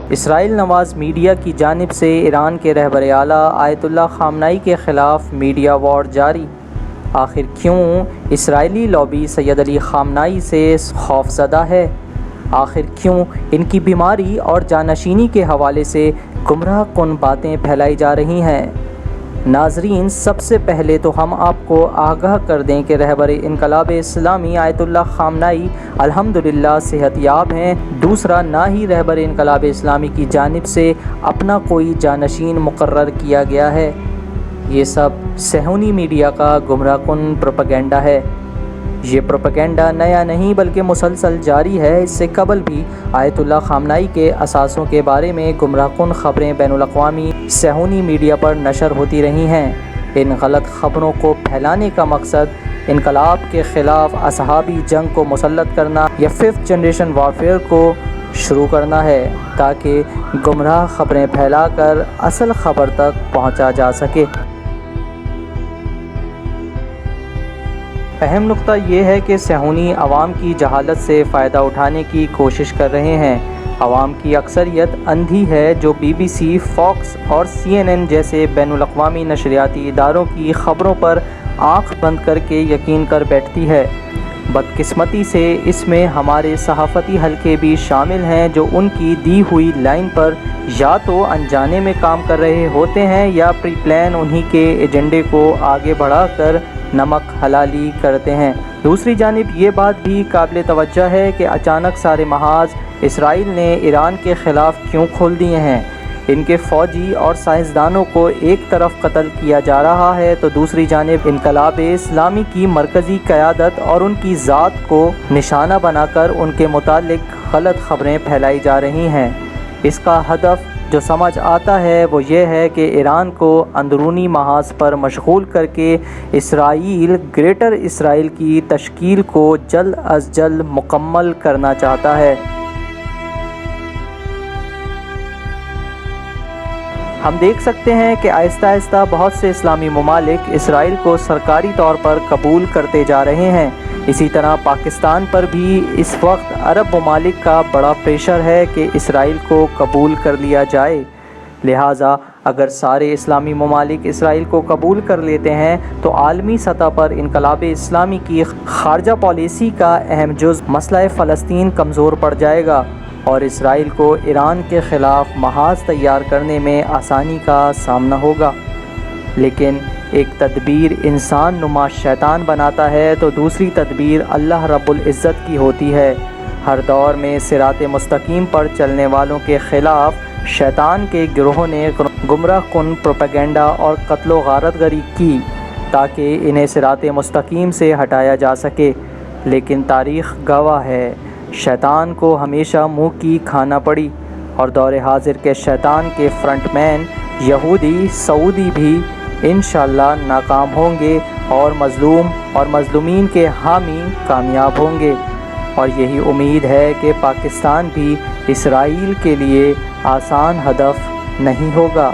اسرائیل نواز media کی جانب سے ایران کے رہبر اعلیٰ آیت اللہ خامنائی کے خلاف میڈیا وار جاری۔ آخر کیوں اسرائیلی لابی سید علی خامنائی سے خوفزدہ ہے؟ آخر کیوں ان کی بیماری اور جانشینی کے حوالے سے گمراہ کن باتیں پھیلائی جا رہی ہیں؟ ناظرین، سب سے پہلے تو ہم آپ کو آگاہ کر دیں کہ رہبر انقلاب اسلامی آیت اللہ خامنائی الحمدللہ صحت یاب ہیں۔ دوسرا، نہ ہی رہبر انقلاب اسلامی کی جانب سے اپنا کوئی جانشین مقرر کیا گیا ہے۔ یہ سب صہیونی میڈیا کا گمراہ کن پروپیگنڈا ہے۔ یہ پروپیگنڈا نیا نہیں بلکہ مسلسل جاری ہے۔ اس سے قبل بھی آیت اللہ خامنائی کے اثاثوں کے بارے میں گمراہ کن خبریں بین الاقوامی صہیونی میڈیا پر نشر ہوتی رہی ہیں۔ ان غلط خبروں کو پھیلانے کا مقصد انقلاب کے خلاف اصحابی جنگ کو مسلط کرنا یا 5th جنریشن وارفیئر کو شروع کرنا ہے، تاکہ گمراہ خبریں پھیلا کر اصل خبر تک پہنچا جا سکے۔ اہم نقطہ یہ ہے کہ صہیونی عوام کی جہالت سے فائدہ اٹھانے کی کوشش کر رہے ہیں۔ عوام کی اکثریت اندھی ہے جو BBC، فاکس اور CNN جیسے بین الاقوامی نشریاتی اداروں کی خبروں پر آنکھ بند کر کے یقین کر بیٹھتی ہے۔ بدقسمتی سے اس میں ہمارے صحافتی حلقے بھی شامل ہیں جو ان کی دی ہوئی لائن پر یا تو انجانے میں کام کر رہے ہوتے ہیں یا پری پلان انہی کے ایجنڈے کو آگے بڑھا کر نمک حلالی کرتے ہیں۔ دوسری جانب یہ بات بھی قابل توجہ ہے کہ اچانک سارے محاذ اسرائیل نے ایران کے خلاف کیوں کھول دیے ہیں۔ ان کے فوجی اور سائنسدانوں کو ایک طرف قتل کیا جا رہا ہے تو دوسری جانب انقلاب اسلامی کی مرکزی قیادت اور ان کی ذات کو نشانہ بنا کر ان کے متعلق غلط خبریں پھیلائی جا رہی ہیں۔ اس کا ہدف جو سمجھ آتا ہے وہ یہ ہے کہ ایران کو اندرونی محاذ پر مشغول کر کے اسرائیل گریٹر اسرائیل کی تشکیل کو جلد از جلد مکمل کرنا چاہتا ہے۔ ہم دیکھ سکتے ہیں کہ آہستہ آہستہ بہت سے اسلامی ممالک اسرائیل کو سرکاری طور پر قبول کرتے جا رہے ہیں۔ اسی طرح پاکستان پر بھی اس وقت عرب ممالک کا بڑا پریشر ہے کہ اسرائیل کو قبول کر لیا جائے۔ لہٰذا اگر سارے اسلامی ممالک اسرائیل کو قبول کر لیتے ہیں تو عالمی سطح پر انقلاب اسلامی کی خارجہ پالیسی کا اہم جز مسئلہ فلسطین کمزور پڑ جائے گا اور اسرائیل کو ایران کے خلاف محاذ تیار کرنے میں آسانی کا سامنا ہوگا۔ لیکن ایک تدبیر انسان نما شیطان بناتا ہے تو دوسری تدبیر اللہ رب العزت کی ہوتی ہے۔ ہر دور میں صراط مستقیم پر چلنے والوں کے خلاف شیطان کے گروہوں نے گمراہ کن پروپیگنڈا اور قتل و غارت گری کی تاکہ انہیں صراط مستقیم سے ہٹایا جا سکے، لیکن تاریخ گواہ ہے شیطان کو ہمیشہ منہ کی کھانا پڑی اور دور حاضر کے شیطان کے فرنٹ مین یہودی سعودی بھی انشاءاللہ ناکام ہوں گے اور مظلوم اور مظلومین کے حامی کامیاب ہوں گے، اور یہی امید ہے کہ پاکستان بھی اسرائیل کے لیے آسان ہدف نہیں ہوگا۔